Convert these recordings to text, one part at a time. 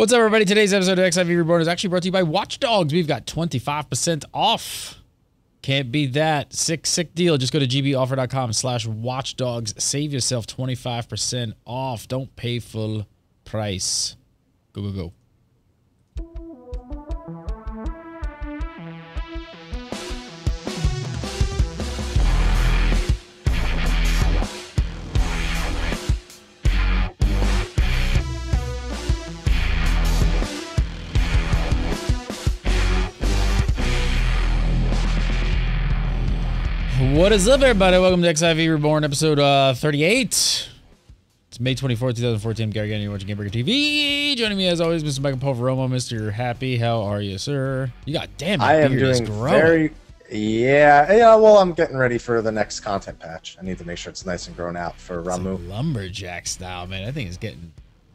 What's up, everybody? Today's episode of XIV Reborn is actually brought to you by Watch Dogs. We've got 25% off. Can't beat that. Sick deal. Just go to gboffer.com/watchdogs. Save yourself 25% off. Don't pay full price. Go. What is up, everybody? Welcome to XIV Reborn, episode 38. It's May 24th, 2014. Garlean Empire, Game Breaker TV. Joining me, as always, Mr. Michael Poveromo. Mr. Happy, how are you, sir? You got damn. I am doing very. Yeah. Well, I'm getting ready for the next content patch. I need to make sure it's nice and grown out for Ramuh. Lumberjack style, man. I think it's getting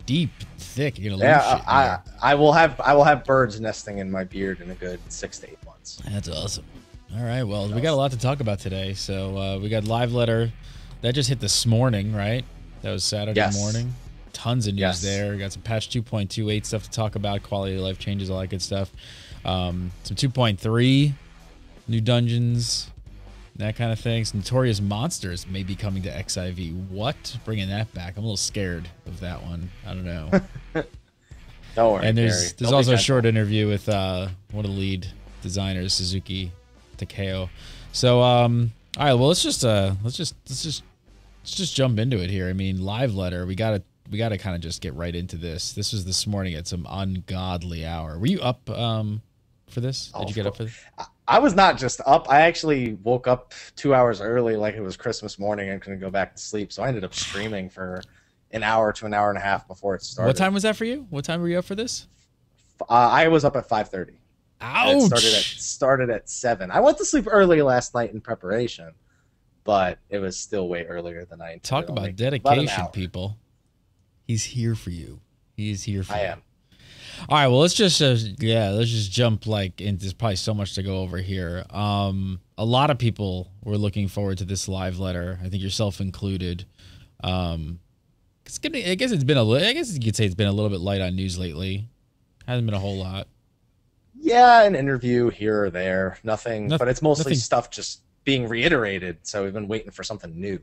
deep, thick. You're gonna lose shit. Yeah, I will have birds nesting in my beard in a good 6 to 8 months. That's awesome. All right, well, we got a lot to talk about today. So we got live letter that just hit this morning, right? That was Saturday morning. Tons of news there. We got some patch 2.28 stuff to talk about, quality of life changes, all that good stuff. Some 2.3 new dungeons, that kind of thing. Some notorious monsters may be coming to XIV. What? Bringing that back? I'm a little scared of that one. I don't know. Don't worry. And there's also a short interview with one of the lead designers, Suzuki Takeo. So all right, well, let's just jump into it here. I mean, live letter, we gotta kind of just get right into this. This was this morning at some ungodly hour. Were you up for this? Did you get up for this? I was not just up. I actually woke up 2 hours early, like it was Christmas morning, and couldn't go back to sleep. So I ended up streaming for an hour to an hour and a half before it started. What time was that for you? What time were you up for this? I was up at 5:30. Ouch! It started at 7. I went to sleep early last night in preparation, but it was still way earlier than I intended. Talk about dedication, people. He's here for you. He's here for you. I am. All right, well, let's just jump like into. There's probably so much to go over here. A lot of people were looking forward to this live letter. I think yourself included. I guess you could say it's been a little bit light on news lately. Hasn't been a whole lot. Yeah, an interview here or there. Nothing, but it's mostly stuff just being reiterated. So we've been waiting for something new.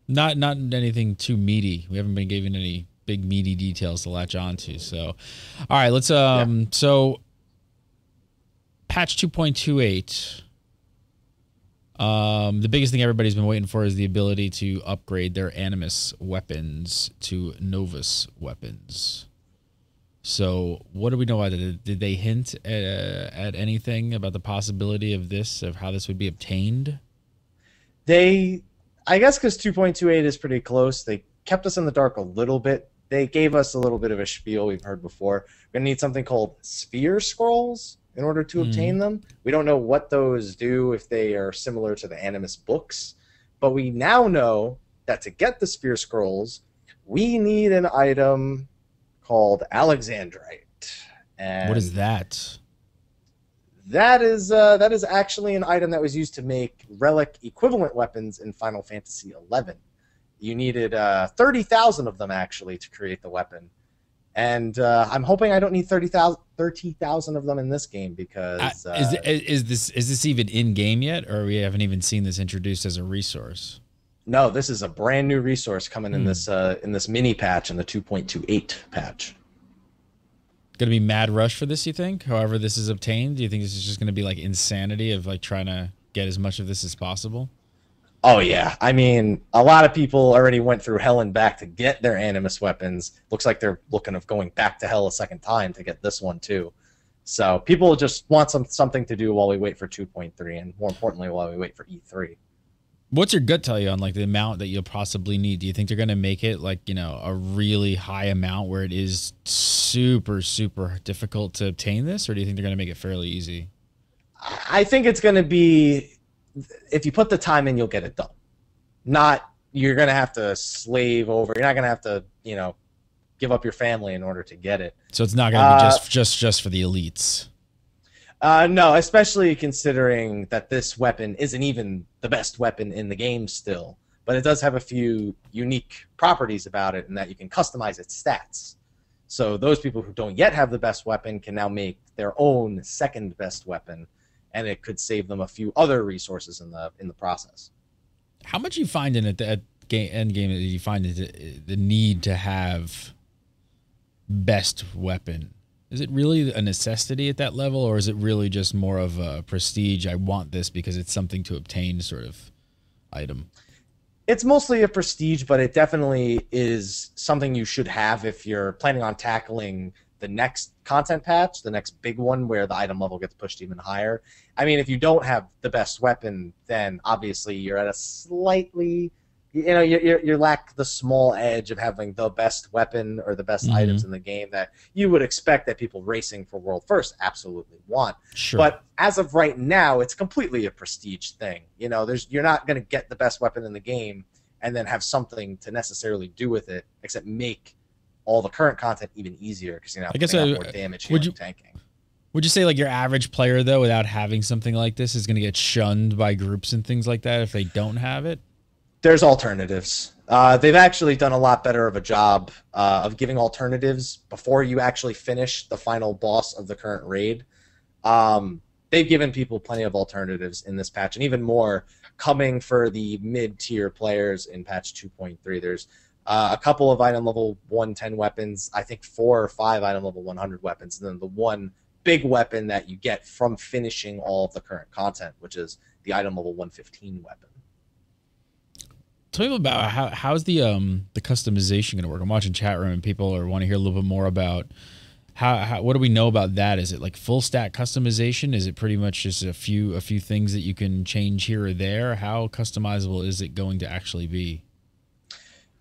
Not anything too meaty. We haven't been given any big meaty details to latch onto. So, all right, let's so patch 2.28. The biggest thing everybody's been waiting for is the ability to upgrade their Animus weapons to Novus weapons. So what do we know about it? Did they hint at anything about the possibility of this, of how this would be obtained? I guess because 2.28 is pretty close, they kept us in the dark a little bit. They gave us a little bit of a spiel we've heard before. We're going to need something called sphere scrolls in order to obtain them. We don't know what those do, if they are similar to the Animus books. But we now know that to get the sphere scrolls, we need an item called Alexandrite. And what is that? That is actually an item that was used to make relic equivalent weapons in Final Fantasy XI. You needed 30,000 of them actually to create the weapon, and I'm hoping I don't need 30,000 of them in this game because is this even in game yet, or we haven't even seen this introduced as a resource? No, this is a brand new resource coming in this mini patch, in the 2.28 patch. Gonna be mad rush for this, you think? However this is obtained, do you think this is just gonna be like insanity of like trying to get as much of this as possible? Oh yeah, I mean, a lot of people already went through hell and back to get their Animus weapons. Looks like they're looking of going back to hell a second time to get this one too. So people just want something to do while we wait for 2.3, and more importantly, while we wait for E3. What's your gut tell you on like the amount that you'll possibly need? Do you think they're going to make it like, you know, a really high amount where it is super difficult to obtain this, or do you think they're going to make it fairly easy? I think it's going to be, if you put the time in, you'll get it done. You're going to have to slave over. You're not going to have to, you know, give up your family in order to get it. So it's not going to be just for the elites. No, especially considering that this weapon isn't even the best weapon in the game still. But it does have a few unique properties about it in that you can customize its stats. So those people who don't yet have the best weapon can now make their own second best weapon, and it could save them a few other resources in the process. How much you find in at the end game that you find the need to have best weapon? Is it really a necessity at that level, or is it really just more of a prestige? I want this because it's something to obtain sort of item. It's mostly a prestige, but it definitely is something you should have if you're planning on tackling the next content patch, the next big one where the item level gets pushed even higher. I mean, if you don't have the best weapon, then obviously you're at a slightly, you lack the small edge of having the best weapon or the best items in the game that you would expect that people racing for world first absolutely want. Sure. But as of right now, it's completely a prestige thing. You're not going to get the best weapon in the game and then have something to necessarily do with it except make all the current content even easier because I guess more damage tanking. Would you say like your average player though, without having something like this, is going to get shunned by groups and things like that if they don't have it? There's alternatives. They've actually done a lot better of a job of giving alternatives before you actually finish the final boss of the current raid. They've given people plenty of alternatives in this patch, and even more coming for the mid-tier players in patch 2.3. There's a couple of item level 110 weapons, I think 4 or 5 item level 100 weapons, and then the one big weapon that you get from finishing all of the current content, which is the item level 115 weapon. Tell me about how's the customization going to work? I'm watching chat room and people want to hear a little bit more about what do we know about that? Is it like full stack customization? Is it pretty much just a few things that you can change here or there? How customizable is it going to actually be?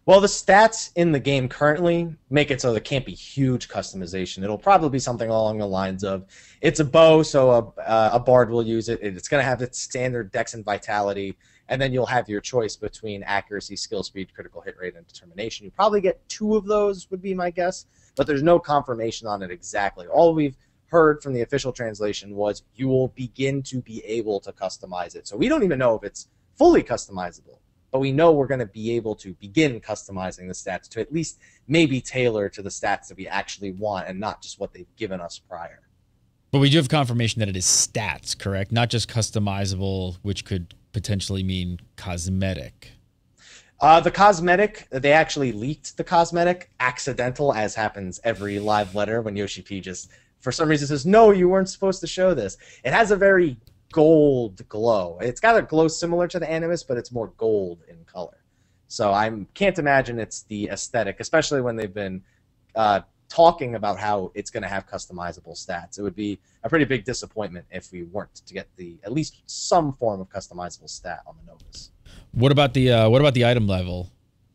Well, the stats in the game currently make it so there can't be huge customization. It'll probably be something along the lines of, it's a bow, so a bard will use it. It's going to have its standard dex and vitality, and then you'll have your choice between accuracy, skill speed, critical hit rate, and determination. You probably get 2 of those, would be my guess, but there's no confirmation on it exactly. All we've heard from the official translation was you will begin to be able to customize it. So we don't even know if it's fully customizable, but we know we're going to be able to begin customizing the stats to at least maybe tailor to the stats that we actually want and not just what they've given us prior. But we do have confirmation that it is stats, correct? Not just customizable, which could potentially mean cosmetic. The cosmetic, they actually leaked the cosmetic, accidental, as happens every live letter when Yoshi P just, for some reason, says, no, you weren't supposed to show this. It has a very gold glow. It's got a glow similar to the Animus, but it's more gold in color. So I can't imagine it's the aesthetic, especially when they've been talking about how it's going to have customizable stats. It would be a pretty big disappointment if we weren't to get at least some form of customizable stat on the Novus. What about the item level?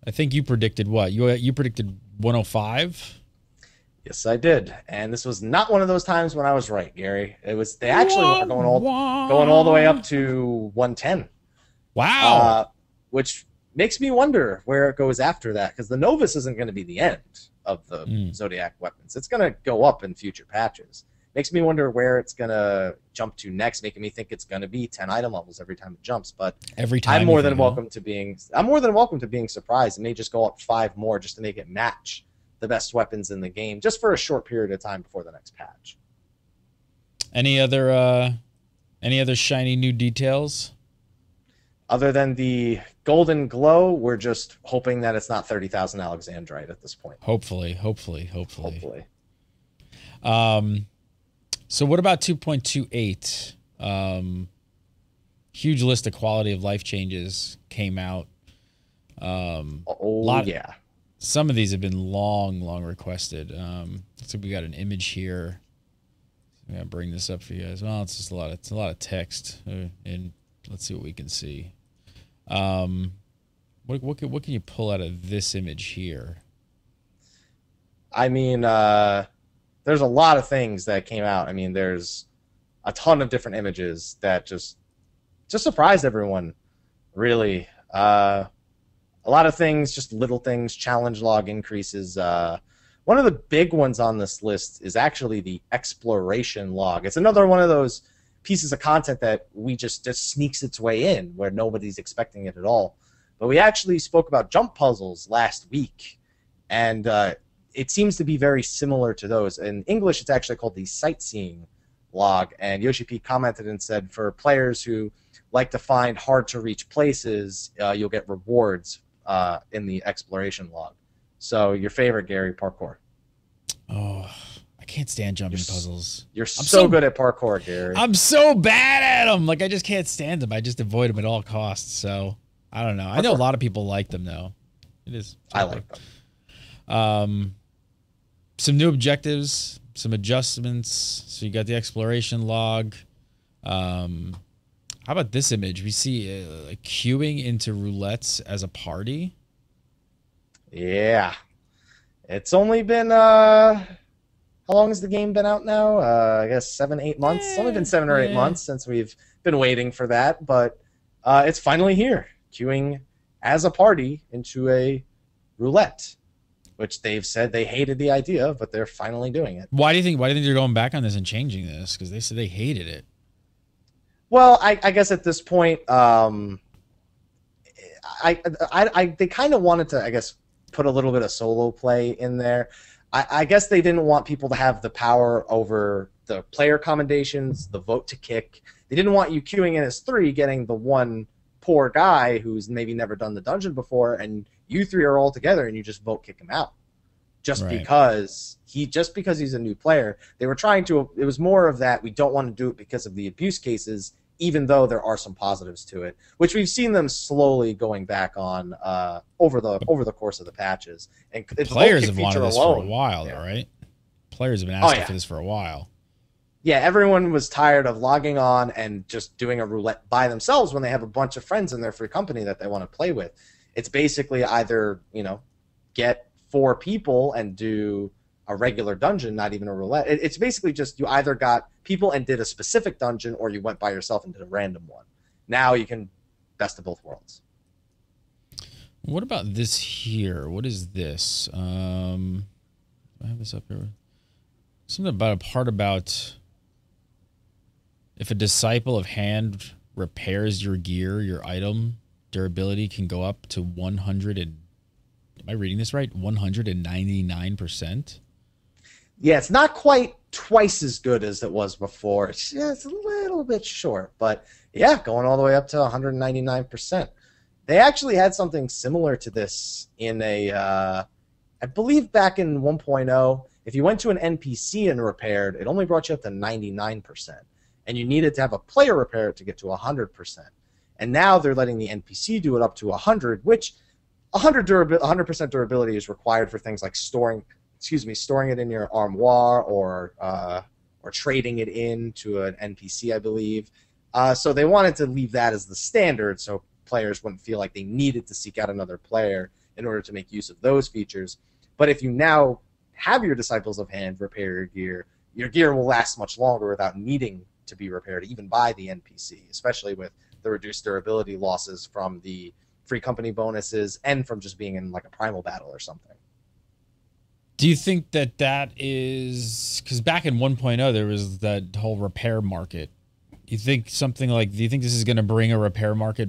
I think you predicted what? You predicted 105? Yes, I did, and this was not one of those times when I was right, Gary. It was they actually were going all the way up to 110. Wow, which makes me wonder where it goes after that, because the Novus isn't going to be the end of the Zodiac weapons. It's going to go up in future patches. Makes me wonder where it's going to jump to next, making me think it's going to be 10 item levels every time it jumps. But every time I'm more than welcome to being surprised. It may just go up 5 more just to make it match the best weapons in the game, just for a short period of time before the next patch. Any other shiny new details? Other than the golden glow, we're just hoping that it's not 30,000 Alexandrite at this point. Hopefully. So what about 2.28? Huge list of quality of life changes came out. Yeah. Some of these have been long requested. So we got an image here. I'm gonna bring this up for you guys. Well, it's just a lot of text, and let's see what we can see. What can you pull out of this image here? I mean, there's a lot of things that came out. I mean, there's a ton of different images that just surprised everyone, really. A lot of things, just little things, challenge log increases. One of the big ones on this list is actually the exploration log. It's another one of those pieces of content that we just sneaks its way in where nobody's expecting it at all. But we actually spoke about jump puzzles last week, and it seems to be very similar to those. In English, it's actually called the sightseeing log, and Yoshi P commented and said for players who like to find hard-to-reach places, you'll get rewards in the exploration log. So your favorite, Gary, parkour. Oh, I can't stand jumping puzzles. You're so good at parkour, Gary. I'm so bad at them. Like, I just can't stand them. I just avoid them at all costs. So, I don't know. I know a lot of people like them, though. It is. I like them. Some new objectives, some adjustments. So you got the exploration log. How about this image? We see queuing into roulettes as a party. Yeah. It's only been, how long has the game been out now? I guess 7-8 months. It's only been 7 or 8 months since we've been waiting for that, but it's finally here. Queuing as a party into a roulette, which they've said they hated the idea of, but they're finally doing it. Why do you think they're going back on this and changing this? Because they said they hated it. Well, I guess at this point, they kind of wanted to, I guess, put a little bit of solo play in there. I guess they didn't want people to have the power over the player commendations, the vote to kick. They didn't want you queuing in as 3, getting the one poor guy who's maybe never done the dungeon before, and you 3 are all together and you just vote kick him out. Because he's a new player. They were trying to, it was more of that, we don't want to do it because of the abuse cases, even though there are some positives to it, which we've seen them slowly going back on over the course of the patches. And players have wanted this for a while, though, right? Players have been asking for this for a while. Yeah, everyone was tired of logging on and just doing a roulette by themselves when they have a bunch of friends in their free company that they want to play with. It's basically either, get 4 people and do a regular dungeon, not even a roulette. It's basically just you either got people and did a specific dungeon, or you went by yourself and did a random one. Now you can best of both worlds. What about this here? What is this? I have this up here. Something about a part about if a disciple of hand repairs your gear, your item durability can go up to 100 and, am I reading this right? 199%? Yeah, it's not quite twice as good as it was before. It's a little bit short, but yeah, going all the way up to 199%. They actually had something similar to this in I believe back in 1.0, if you went to an NPC and repaired, it only brought you up to 99%. And you needed to have a player repair it to get to 100%. And now they're letting the NPC do it up to 100, which 100% durability is required for things like storing it in your armoire or trading it in to an NPC, I believe. So they wanted to leave that as the standard so players wouldn't feel like they needed to seek out another player in order to make use of those features. But if you now have your Disciples of Hand repair your gear will last much longer without needing to be repaired even by the NPC, especially with the reduced durability losses from the free company bonuses and from just being in like a primal battle or something. Do you think that is because back in 1.0 there was that whole repair market? Do you think this is going to bring a repair market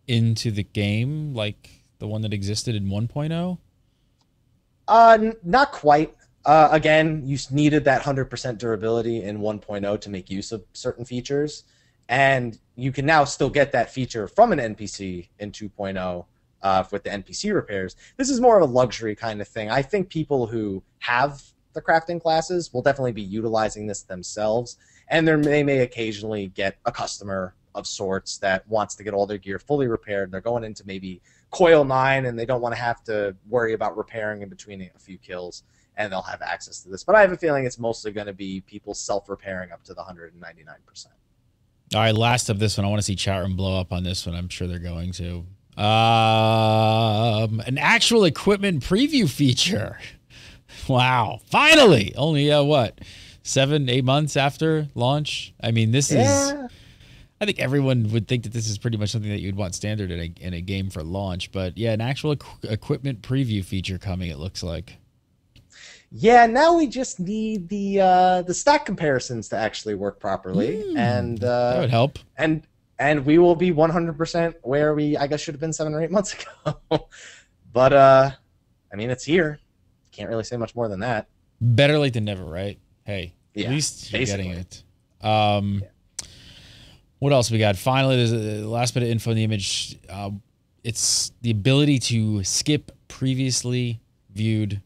into the game like the one that existed in 1.0? Not quite. Again, you needed that 100% durability in 1.0 to make use of certain features, and you can now still get that feature from an NPC in 2.0 with the NPC repairs. This is more of a luxury kind of thing. I think people who have the crafting classes will definitely be utilizing this themselves, and they may occasionally get a customer of sorts that wants to get all their gear fully repaired. They're going into maybe Coil 9, and they don't want to have to worry about repairing in between a few kills, and they'll have access to this. But I have a feeling it's mostly going to be people self-repairing up to the 199%. All right, last of this one. I want to see chat room blow up on this one. I'm sure they're going to. An actual equipment preview feature. Wow. Finally. Only, 7-8 months after launch? I mean, this is... I think everyone would think that this is pretty much something that you'd want standard in a game for launch. But yeah, an actual equipment preview feature coming, it looks like. Yeah, now we just need the stat comparisons to actually work properly, and that would help. And we will be 100% where we, I guess, should have been 7 or 8 months ago. But I mean, it's here. can't really say much more than that. Better late than never, right? Hey, at least you're getting it. What else we got? Finally, there's a last bit of info in the image. It's the ability to skip previously viewed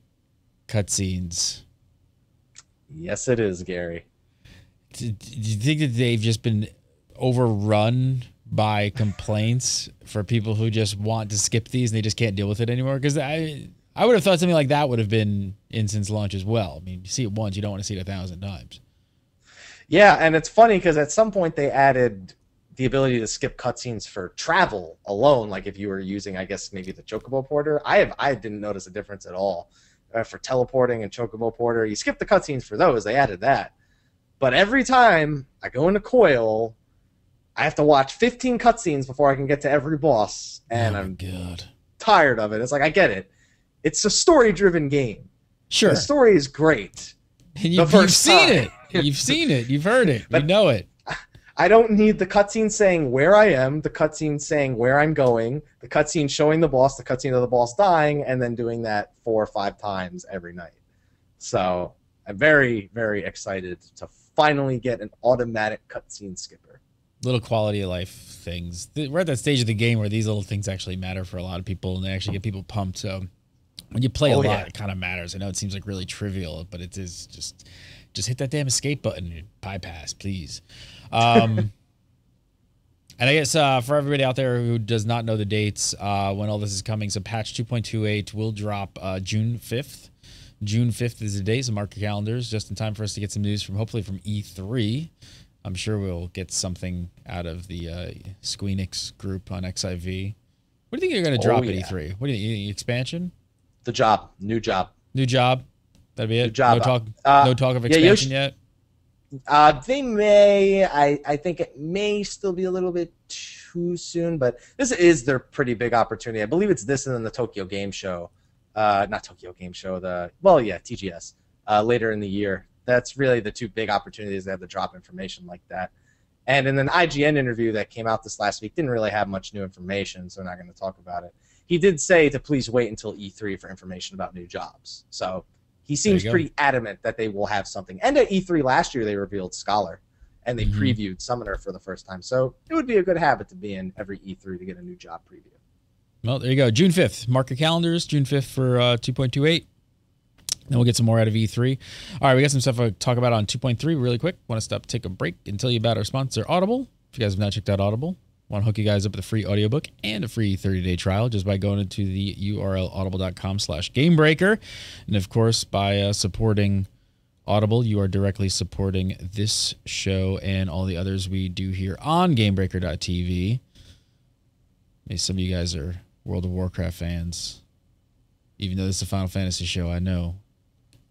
cutscenes. Yes, it is, Gary. Do you think that they've just been overrun by complaints for people who just want to skip these and they just can't deal with it anymore? Because I would have thought something like that would have been in since launch as well. I mean, you see it once, you don't want to see it 1,000 times. Yeah, and it's funny because at some point they added the ability to skip cutscenes for travel alone, like if you were using, I guess, maybe the Chocobo Porter. I didn't notice a difference at all. For teleporting and Chocobo Porter, you skip the cutscenes for those. They added that. But every time I go into Coil, I have to watch 15 cutscenes before I can get to every boss, and I'm tired of it. It's like, I get it. It's a story-driven game. Sure. The story is great. And you've seen it. You've seen it. You've heard it. You know it. I don't need the cutscene saying where I am, the cutscene saying where I'm going, the cutscene showing the boss, the cutscene of the boss dying, and then doing that 4 or 5 times every night. So I'm very, very excited to finally get an automatic cutscene skipper. Little quality of life things. We're at that stage of the game where these little things actually matter for a lot of people, and they actually get people pumped. So when you play a lot, it kind of matters. I know it seems like really trivial, but it is just hit that damn escape button and bypass, please. And I guess for everybody out there who does not know the dates when all this is coming, so patch 2.28 will drop June 5th. June 5th is the date, so mark your calendars just in time for us to get some news from, hopefully from E3. I'm sure we'll get something out of the Squeenix group on XIV. What do you think you're going to drop at E3? What do you think? Expansion? The job. New job. New job? That'd be it? New job. No talk of expansion yet? They may. I think it may still be a little bit too soon, but this is their pretty big opportunity. I believe it's this and then the Tokyo Game Show. Not Tokyo Game Show, TGS, later in the year. That's really the two big opportunities they have to drop information like that. And in an IGN interview that came out this last week, didn't really have much new information, so we're not going to talk about it. He did say to please wait until E3 for information about new jobs. So he seems pretty adamant that they will have something. And at E3 last year, they revealed Scholar, and they previewed Summoner for the first time. So it would be a good habit to be in every E3 to get a new job preview. Well, there you go. June 5th. Mark your calendars. June 5th for 2.28. Then we'll get some more out of E3. All right, we got some stuff to talk about on 2.3 really quick. Want to stop, take a break, and tell you about our sponsor, Audible. If you guys have not checked out Audible, want to hook you guys up with a free audiobook and a free 30-day trial just by going into the URL audible.com/gamebreaker. And, of course, by supporting Audible, you are directly supporting this show and all the others we do here on GameBreaker.tv. Maybe some of you guys are World of Warcraft fans, even though this is a Final Fantasy show, I know.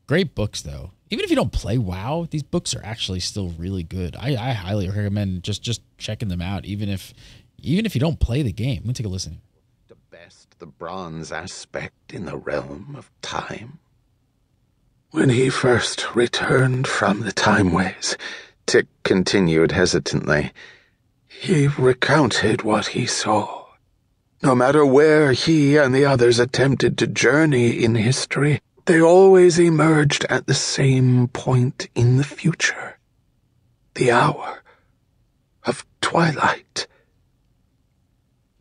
Great books, though. Even if you don't play WoW, these books are actually still really good. I highly recommend just checking them out, even if you don't play the game. Let me take a listen. To best the bronze aspect in the realm of time. When he first returned from the Time Ways, Tick continued hesitantly. He recounted what he saw. No matter where he and the others attempted to journey in history, they always emerged at the same point in the future. The hour of twilight.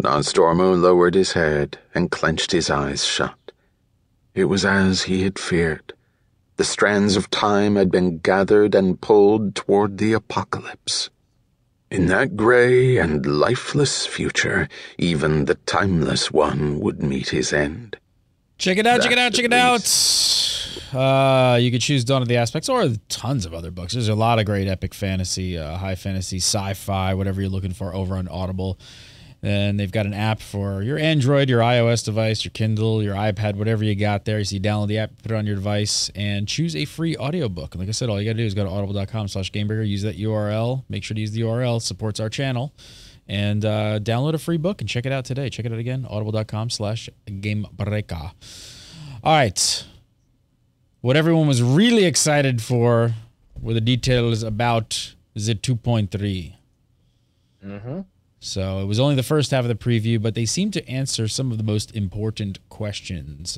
Nosdormu lowered his head and clenched his eyes shut. It was as he had feared. The strands of time had been gathered and pulled toward the apocalypse. In that gray and lifeless future, even the timeless one would meet his end. Check it out, check it out, check it out. You could choose Dawn of the Aspects or tons of other books. There's a lot of great epic fantasy, high fantasy, sci-fi, whatever you're looking for over on Audible. And they've got an app for your Android, your iOS device, your Kindle, your iPad, whatever you got there. So you download the app, put it on your device, and choose a free audiobook. And like I said, all you got to do is go to audible.com/gamebreaker, use that URL. Make sure to use the URL, supports our channel. And download a free book and check it out today. Check it out again, audible.com/gamebreaker. All right. What everyone was really excited for were the details about the 2.3. Mm-hmm. So it was only the first half of the preview, but they seem to answer some of the most important questions.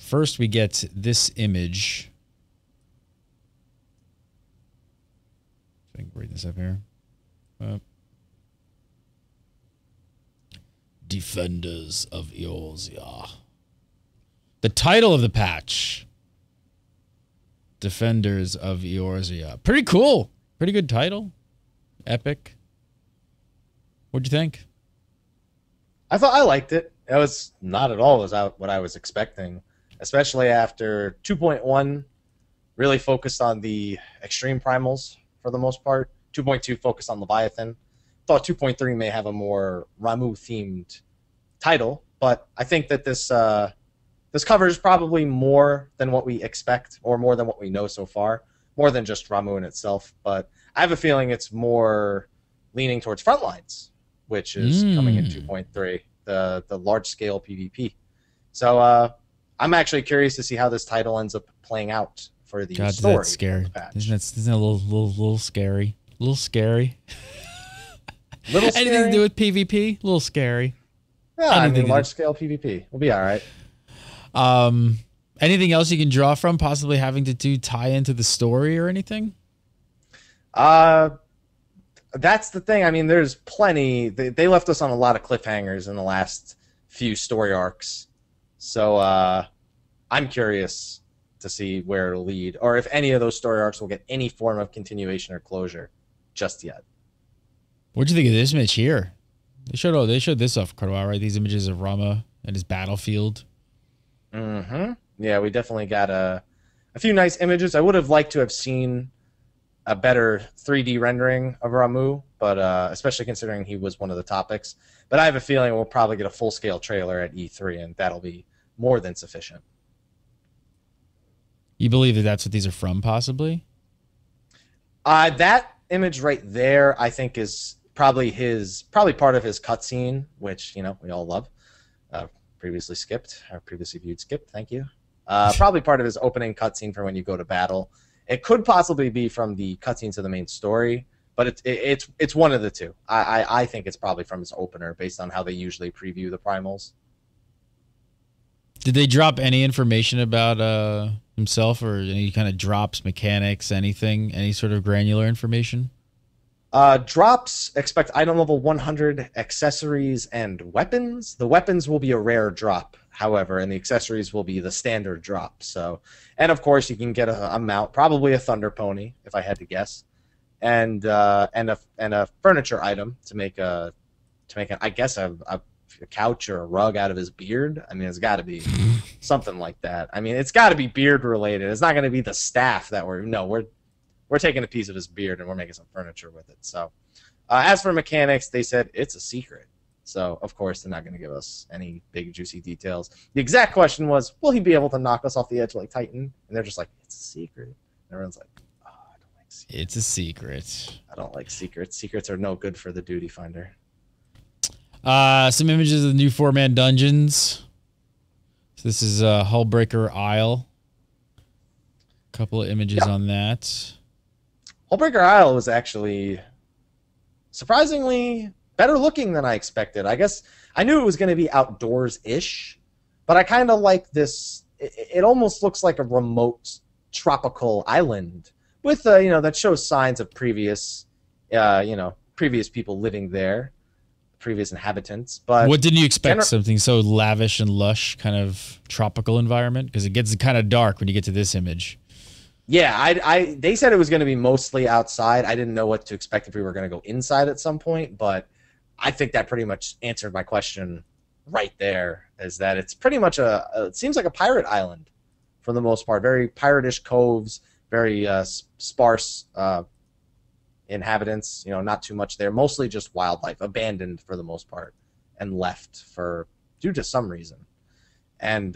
First, we get this image. I can bring this up here. Defenders of Eorzea. The title of the patch. Defenders of Eorzea. Pretty cool. Pretty good title. Epic. What'd you think? I thought I liked it. It was not at all what I was expecting, especially after 2.1 really focused on the extreme primals for the most part. 2.2 focused on Leviathan. Thought 2.3 may have a more Ramuh themed title, but I think that this covers probably more than what we expect, or more than what we know so far, more than just Ramuh in itself. But I have a feeling it's more leaning towards Frontlines, which is coming in 2.3, the large scale PvP. So I'm actually curious to see how this title ends up playing out for the story. That's scary. Isn't that a little scary? A little scary. Little scary. Anything to do with PvP? A little scary. Yeah, I mean, large scale PvP. We'll be all right. Anything else you can draw from, possibly having to tie into the story or anything? That's the thing. I mean, there's plenty. They left us on a lot of cliffhangers in the last few story arcs. So I'm curious to see where it'll lead, or if any of those story arcs will get any form of continuation or closure just yet. What'd you think of this image here? They showed this off quite a while, right? These images of Ramuh and his battlefield. Mm-hmm. Yeah, we definitely got a few nice images. I would have liked to have seen a better 3D rendering of Ramuh, but especially considering he was one of the topics. But I have a feeling we'll probably get a full-scale trailer at E3, and that'll be more than sufficient. You believe that that's what these are from, possibly? That image right there, I think, is probably part of his cutscene, which we all love. Previously viewed skipped. Thank you. Probably part of his opening cutscene for when you go to battle. It could possibly be from the cutscenes of the main story, but it's one of the two. I think it's probably from his opener, based on how they usually preview the primals. Did they drop any information about himself, or any kind of drops, mechanics, anything, any sort of granular information? Drops, expect item level 100, accessories, and weapons. The weapons will be a rare drop, however, and the accessories will be the standard drop. So, and of course, you can get a mount, probably a thunder pony, if I had to guess, and a furniture item to make a couch or a rug out of his beard. I mean, it's got to be something like that. I mean, it's got to be beard related. It's not going to be the staff that we're taking a piece of his beard and we're making some furniture with it. So, as for mechanics, they said it's a secret. So, of course, they're not going to give us any big, juicy details. The exact question was, will he be able to knock us off the edge like Titan? And they're just like, it's a secret. And everyone's like, oh, I don't like secrets. It's a secret. I don't like secrets. Secrets are no good for the duty finder. Some images of the new 4-man dungeons. So this is Hullbreaker Isle. A couple of images on that. Hullbreaker Isle was actually surprisingly better looking than I expected. I guess I knew it was going to be outdoors-ish, but I kind of like this. It almost looks like a remote tropical island with, that shows signs of previous people living there, previous inhabitants. But what didn't you expect? Something so lavish and lush, kind of tropical environment? Because it gets kind of dark when you get to this image. Yeah, they said it was going to be mostly outside. I didn't know what to expect if we were going to go inside at some point, but I think that pretty much answered my question right there, is that it's pretty much it seems like a pirate island for the most part. Very pirate-ish coves, very sparse inhabitants, not too much there. Mostly just wildlife, abandoned for the most part, and left due to some reason. And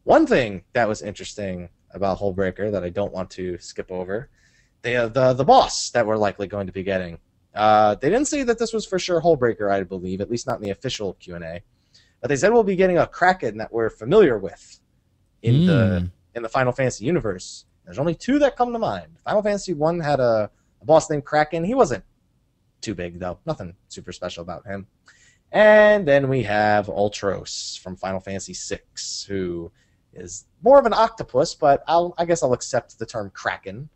one thing that was interesting about Hullbreaker that I don't want to skip over, the boss that we're likely going to be getting. They didn't say that this was for sure Hullbreaker, I believe, at least not in the official Q&A. But they said we'll be getting a Kraken that we're familiar with in the Final Fantasy universe. There's only two that come to mind. Final Fantasy I had a boss named Kraken. He wasn't too big, though. Nothing super special about him. And then we have Ultros from Final Fantasy VI, who is more of an octopus, but I guess I'll accept the term kraken.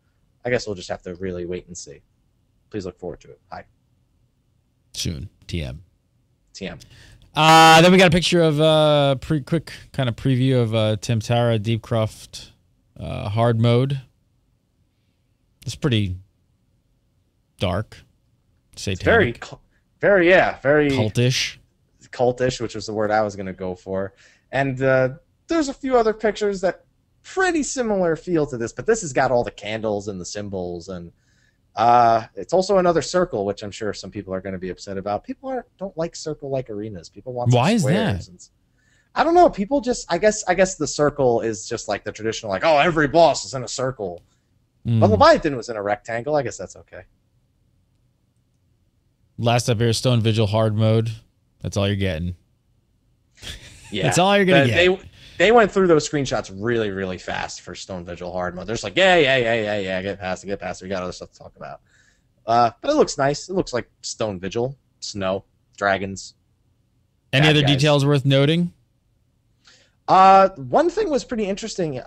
I guess we'll just have to really wait and see. Please look forward to it. Hi. Soon. TM. TM. Then we got a picture of quick kind of preview of Tim Tara Deepcroft hard mode. It's pretty dark. Satanic. It's very cultish, which was the word I was going to go for. And there's a few other pictures that pretty similar feel to this, but this has got all the candles and the symbols, and it's also another circle, which I'm sure some people are going to be upset about. People don't like circle-like arenas. People want Why is squares. that? I don't know. People just, I guess the circle is just like the traditional, like, oh, every boss is in a circle. But Leviathan was in a rectangle. I guess that's okay. Last up here, Stone Vigil hard mode. That's all you're getting. Yeah, that's all you're gonna get. They went through those screenshots really, really fast for Stone Vigil hard mode. They're just like, yeah, get past it. We got other stuff to talk about. But it looks nice. It looks like Stone Vigil, snow, dragons. Any other details worth noting? One thing was pretty interesting.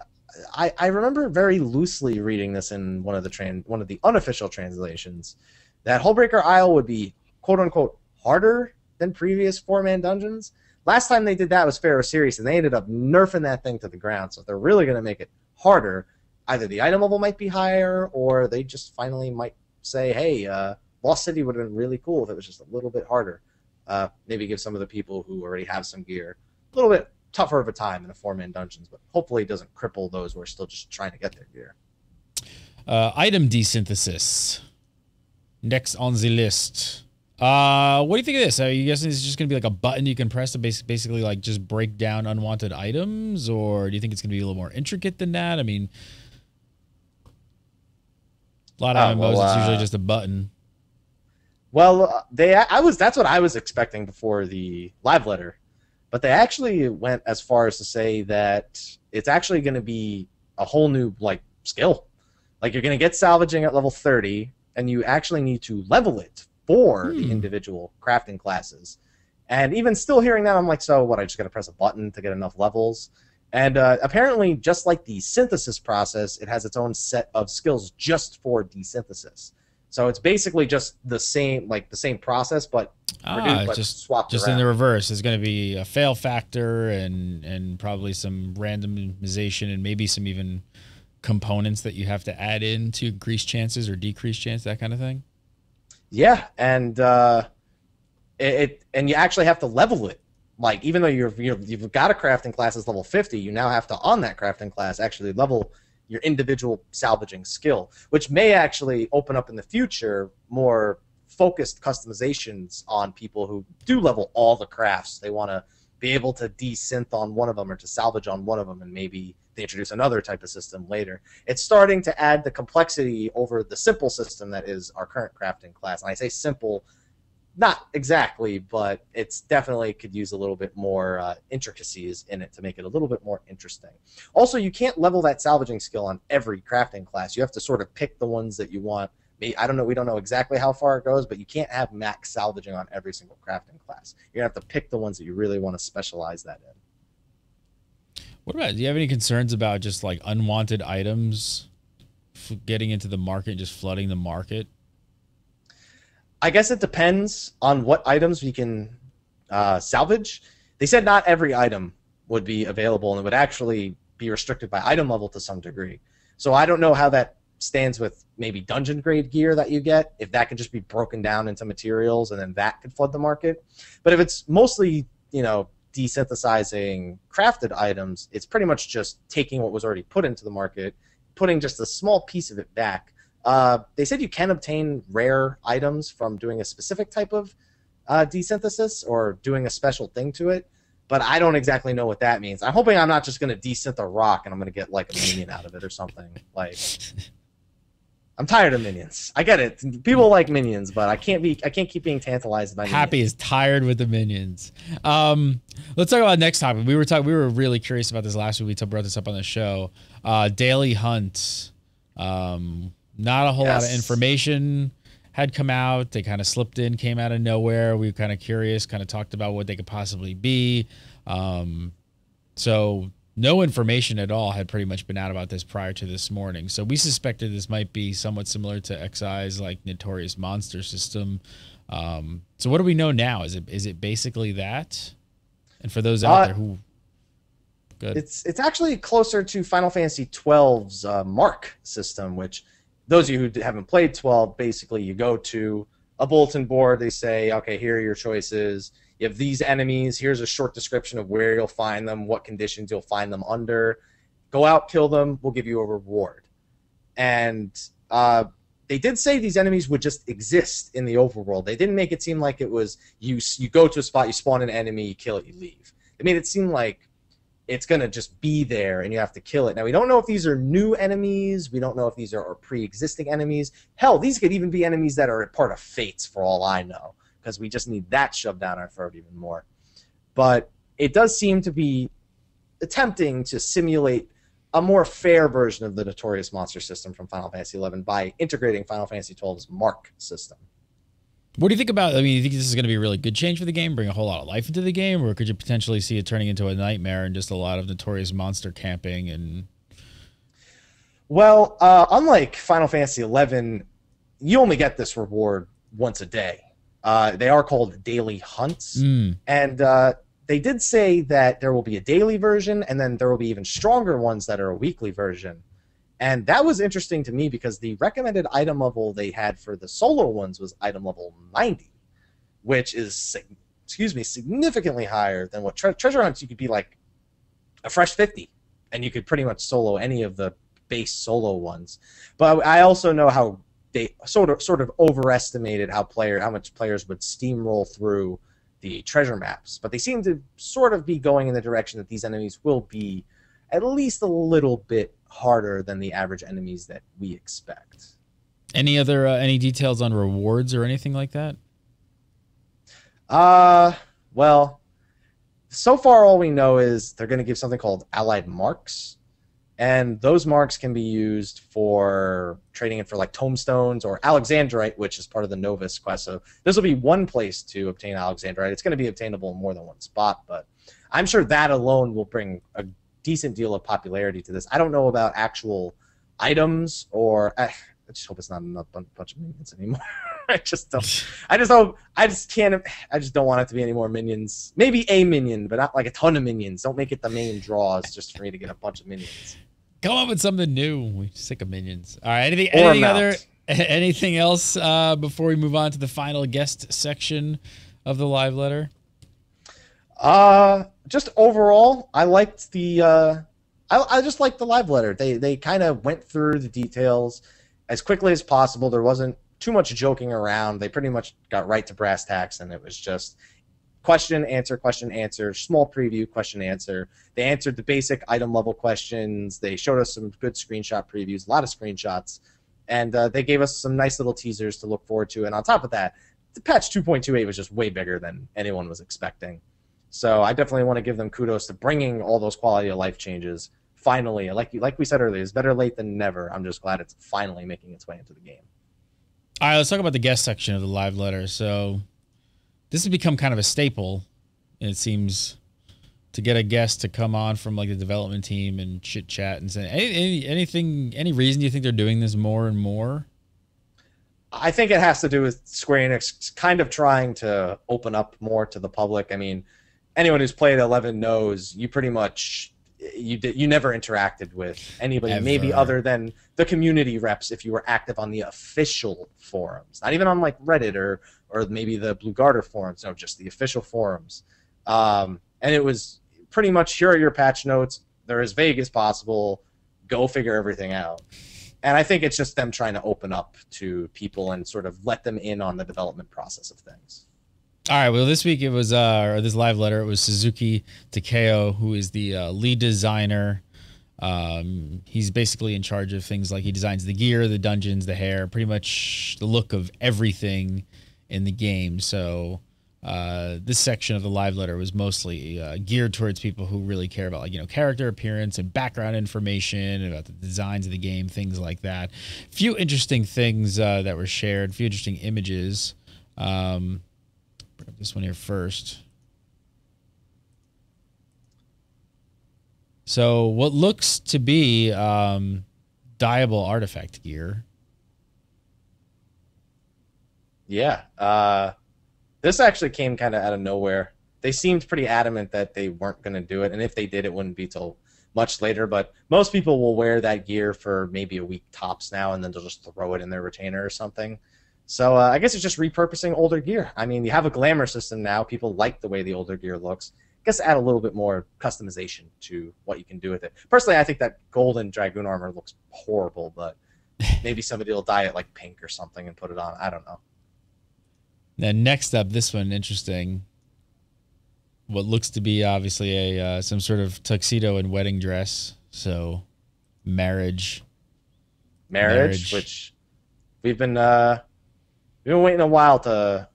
I remember very loosely reading this in one of the unofficial translations, that Hullbreaker Isle would be quote unquote harder than previous 4-man dungeons. Last time they did that was Pharaoh Sirius, and they ended up nerfing that thing to the ground. So if they're really going to make it harder, either the item level might be higher, or they just finally might say, hey, Lost City would have been really cool if it was just a little bit harder. Maybe give some of the people who already have some gear a little bit tougher of a time in the 4-man dungeons, but hopefully it doesn't cripple those who are still just trying to get their gear. Item desynthesis. Next on the list. What do you think of this? Are you guessing it's just going to be like a button you can press to basically like just break down unwanted items? Or do you think it's going to be a little more intricate than that? I mean, a lot of MMOs, it's usually just a button. Well, that's what I was expecting before the live letter. But they actually went as far as to say that it's actually going to be a whole new skill. Like you're going to get salvaging at level 30, and you actually need to level it for the individual crafting classes. And even still hearing that, I'm like, so what, I just got to press a button to get enough levels? And apparently, just like the synthesis process, it has its own set of skills just for desynthesis. So it's basically just the same process, but swapped just around. In the reverse. There's going to be a fail factor and probably some randomization and maybe some even components that you have to add in to increase chances or decrease chance, that kind of thing. Yeah, and and you actually have to level it. Like even though you've got a crafting class that's level 50, you now have to on that crafting class actually level your individual salvaging skill, which may actually open up in the future more focused customizations on people who do level all the crafts. They want to be able to desynth on one of them or to salvage on one of them, and maybe they introduce another type of system later. It's starting to add the complexity over the simple system that is our current crafting class. And I say simple, not exactly, but it's definitely could use a little bit more intricacies in it to make it a little bit more interesting. Also, you can't level that salvaging skill on every crafting class. You have to sort of pick the ones that you want. I don't know. We don't know exactly how far it goes, but you can't have max salvaging on every single crafting class. You're going to have to pick the ones that you really want to specialize that in. What about, do you have any concerns about just like unwanted items getting into the market and just flooding the market? I guess it depends on what items we can salvage. They said not every item would be available, and it would actually be restricted by item level to some degree. So I don't know how that stands with maybe dungeon grade gear that you get, if that can just be broken down into materials and then that could flood the market. But if it's mostly, desynthesizing crafted items, it's pretty much just taking what was already put into the market, putting just a small piece of it back. They said you can obtain rare items from doing a specific type of desynthesis or doing a special thing to it, but I don't exactly know what that means. I'm hoping I'm not just going to desynth a rock and I'm going to get like a minion out of it or something. Like, I'm tired of minions. I get it. People like minions, but I can't keep being tantalized by minions. Happy is tired with the minions. Let's talk about next topic. We were really curious about this last week. We brought this up on the show. Daily Hunt. Not a whole lot of information had come out. They kind of slipped in, came out of nowhere. We were kind of curious, kind of talked about what they could possibly be. So No information at all had pretty much been out about this prior to this morning. So we suspected this might be somewhat similar to XI's like Notorious Monster system. So what do we know now? Is it basically that? And for those out there who, good. It's actually closer to Final Fantasy XII's Mark system, which those of you who haven't played 12, basically you go to a bulletin board. They say, okay, here are your choices. You have these enemies. Here's a short description of where you'll find them, what conditions you'll find them under. Go out, kill them. We'll give you a reward. And they did say these enemies would just exist in the overworld. They didn't make it seem like it was you go to a spot, you spawn an enemy, you kill it, you leave. They made it seem like it's going to just be there and you have to kill it. Now, we don't know if these are new enemies. We don't know if these are pre-existing enemies. Hell, these could even be enemies that are part of Fates, for all I know, because we just need that shoved down our throat even more. But it does seem to be attempting to simulate a more fair version of the Notorious Monster system from Final Fantasy XI by integrating Final Fantasy XII's Mark system. What do you think about, I mean, you think this is going to be a really good change for the game, bring a whole lot of life into the game, or could you potentially see it turning into a nightmare and just a lot of Notorious Monster camping? And well, unlike Final Fantasy XI, you only get this reward once a day. They are called daily hunts, and they did say that there will be a daily version, and then there will be even stronger ones that are a weekly version. And that was interesting to me because the recommended item level they had for the solo ones was item level 90, which is, significantly higher than what treasure hunts. You could be like a fresh 50, and you could pretty much solo any of the base solo ones. But I also know how they sort of overestimated how much players would steamroll through the treasure maps. But they seem to sort of be going in the direction that these enemies will be at least a little bit harder than the average enemies that we expect. Any other any details on rewards or anything like that? Well, so far all we know is they're going to give something called allied marks, and those marks can be used for trading it for like tomestones or Alexandrite, which is part of the Novus quest. So this will be one place to obtain Alexandrite. It's going to be obtainable in more than one spot, but I'm sure that alone will bring a decent deal of popularity to this. I don't know about actual items, or I just hope it's not a bunch of minions anymore. I just don't want it to be any more minions. Maybe a minion, but not like a ton of minions. Don't make it the main draws just for me to get a bunch of minions. Come up with something new. We're sick of minions. All right. Anything else before we move on to the final guest section of the live letter? Just overall, I liked the I just liked the live letter. They kind of went through the details as quickly as possible. There wasn't too much joking around. They pretty much got right to brass tacks, and it was just question, answer, small preview, question, answer. They answered the basic item level questions. They showed us some good screenshot previews, a lot of screenshots, and they gave us some nice little teasers to look forward to. And on top of that, the patch 2.28 was just way bigger than anyone was expecting. So I definitely want to give them kudos to bringing all those quality of life changes. Finally, like we said earlier, it's better late than never. I'm just glad it's finally making its way into the game. All right, let's talk about the guest section of the live letter. So this has become kind of a staple, and it seems, to get a guest to come on from like the development team and chit chat and say any reason you think they're doing this more and more? I think it has to do with Square Enix kind of trying to open up more to the public. I mean, anyone who's played 11 knows you pretty much you never interacted with anybody, Ever. maybe other than the community reps if you were active on the official forums, not even on like Reddit or maybe the Blue Garter forums. No, just the official forums. And it was pretty much, here are your patch notes. They're as vague as possible. Go figure everything out. And I think it's just them trying to open up to people and sort of let them in on the development process of things. All right, well, this week it was, or this live letter, it was Suzuki Takeo, who is the lead designer. He's basically in charge of things like he designs the gear, the dungeons, the hair, pretty much the look of everything in the game. So this section of the live letter was mostly geared towards people who really care about, like, character appearance and background information about the designs of the game, things like that. A few interesting things that were shared, a few interesting images. Bring up this one here first. So what looks to be dyeable artifact gear. Yeah. This actually came kind of out of nowhere. They seemed pretty adamant that they weren't going to do it, and if they did, it wouldn't be till much later. But most people will wear that gear for maybe a week tops now, and then they'll just throw it in their retainer or something. So I guess it's just repurposing older gear. I mean, you have a glamour system now. People like the way the older gear looks. I guess add a little bit more customization to what you can do with it. Personally, I think that golden Dragoon armor looks horrible, but maybe somebody will dye it like pink or something and put it on. I don't know. Now, next up, this one, interesting. What looks to be obviously a some sort of tuxedo and wedding dress. So, marriage, which we've been waiting a while to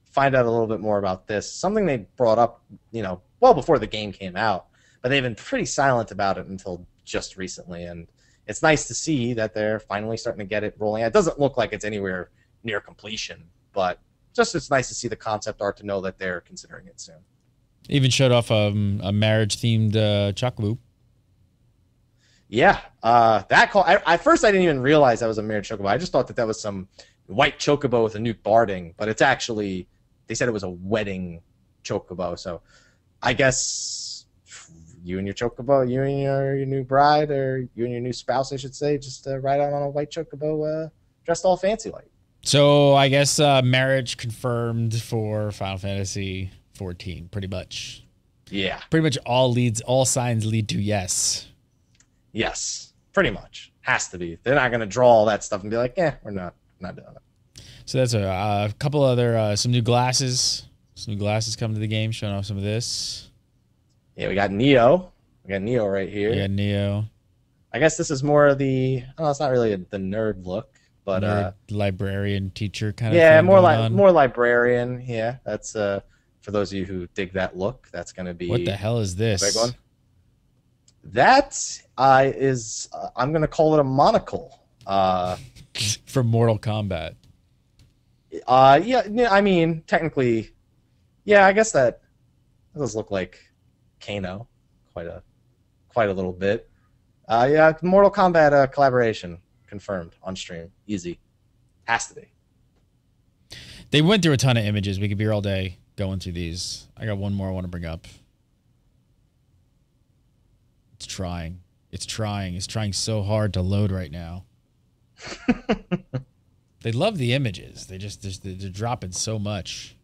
find out a little bit more about this. Something they brought up, well before the game came out, but they've been pretty silent about it until just recently. And it's nice to see that they're finally starting to get it rolling. It doesn't look like it's anywhere near completion, but just it's nice to see the concept art to know that they're considering it soon. Even showed off a marriage-themed chocolate. Yeah, that call. At first, I didn't even realize that was a marriage chocobo. I just thought that was some white chocobo with a nuke barding, but it's actually, they said it was a wedding chocobo. So I guess you and your chocobo, you and your new bride, or you and your new spouse, I should say, just ride out on a white chocobo dressed all fancy like. So I guess marriage confirmed for Final Fantasy XIV, pretty much. Yeah. Pretty much all signs lead to yes. Yes, pretty much. Has to be. They're not going to draw all that stuff and be like, we're not doing it. So that's a couple other, some new glasses. Some new glasses coming to the game, showing off some of this. Yeah, we got Neo. We got Neo right here. Yeah, Neo. I guess this is more of the, it's not really the nerd look, but nerd, librarian teacher kind of thing. Yeah, more librarian. Yeah, that's for those of you who dig that look, that's going to be. What the hell is this? Big one. That is, I'm going to call it a monocle. From Mortal Kombat. Yeah, I mean, technically, yeah, I guess that does look like Kano quite a little bit. Yeah, Mortal Kombat collaboration confirmed on stream. Easy. Has to be. They went through a ton of images. We could be here all day going through these. I got one more I want to bring up. It's trying. It's trying so hard to load right now. They love the images. They're dropping so much.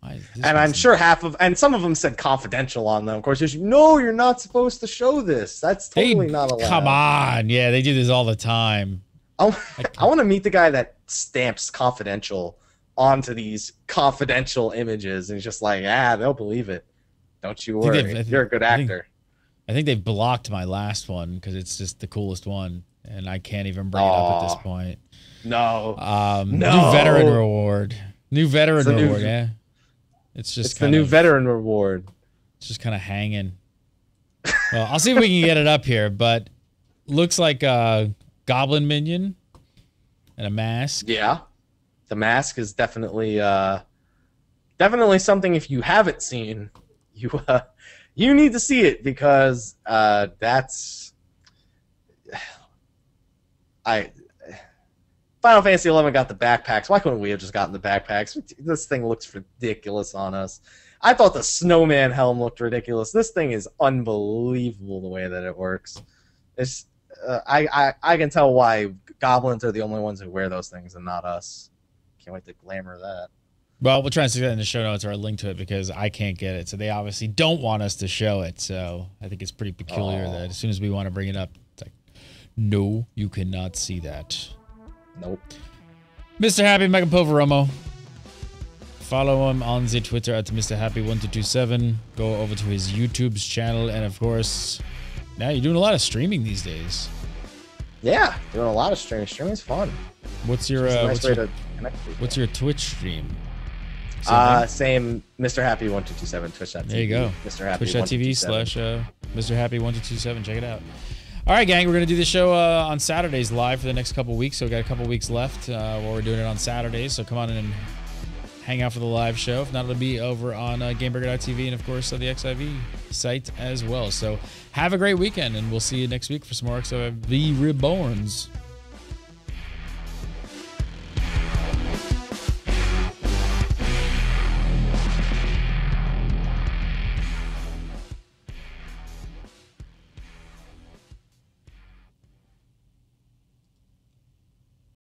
And I'm sure some of them said confidential on them. Of course, no, you're not supposed to show this. That's totally not allowed. Come on. Yeah, they do this all the time. I want to meet the guy that stamps confidential onto these confidential images. And he's just like, they'll believe it. Don't you worry. You're a good actor. I think they've blocked my last one because it's just the coolest one. And I can't even bring it up at this point. No. New veteran reward. Yeah. It's the new veteran reward. It's just kind of hanging. Well, I'll see if we can get it up here, but looks like a goblin minion and a mask. Yeah. The mask is definitely something, if you haven't seen, you need to see it, because that's Final Fantasy XI got the backpacks. Why couldn't we have just gotten the backpacks? This thing looks ridiculous on us. I thought the snowman helm looked ridiculous. This thing is unbelievable the way that it works. It's I can tell why goblins are the only ones who wear those things and not us. Can't wait to glamour that. Well, we'll try and stick that in the show notes or a link to it, because I can't get it. So they obviously don't want us to show it. So I think it's pretty peculiar that as soon as we want to bring it up, it's like, no, you cannot see that. Nope. Mr. Happy Megapovoromo. Follow him on the Twitter at Mr. Happy1227. Go over to his YouTube's channel, and of course, now you're doing a lot of streaming these days. Yeah, doing a lot of streaming. Streaming's fun. What's your what's your Twitch stream? Same Mr. Happy1227 Twitch.tv. There you go. Mr. Happy Twitch.tv/ Mr. Happy1227. Check it out. All right, gang, we're going to do this show on Saturdays live for the next couple weeks. So we got a couple weeks left while we're doing it on Saturdays. So come on in and hang out for the live show. If not, it'll be over on GameBurger.tv and, of course, the XIV site as well. So have a great weekend, and we'll see you next week for some more XIV Reborns.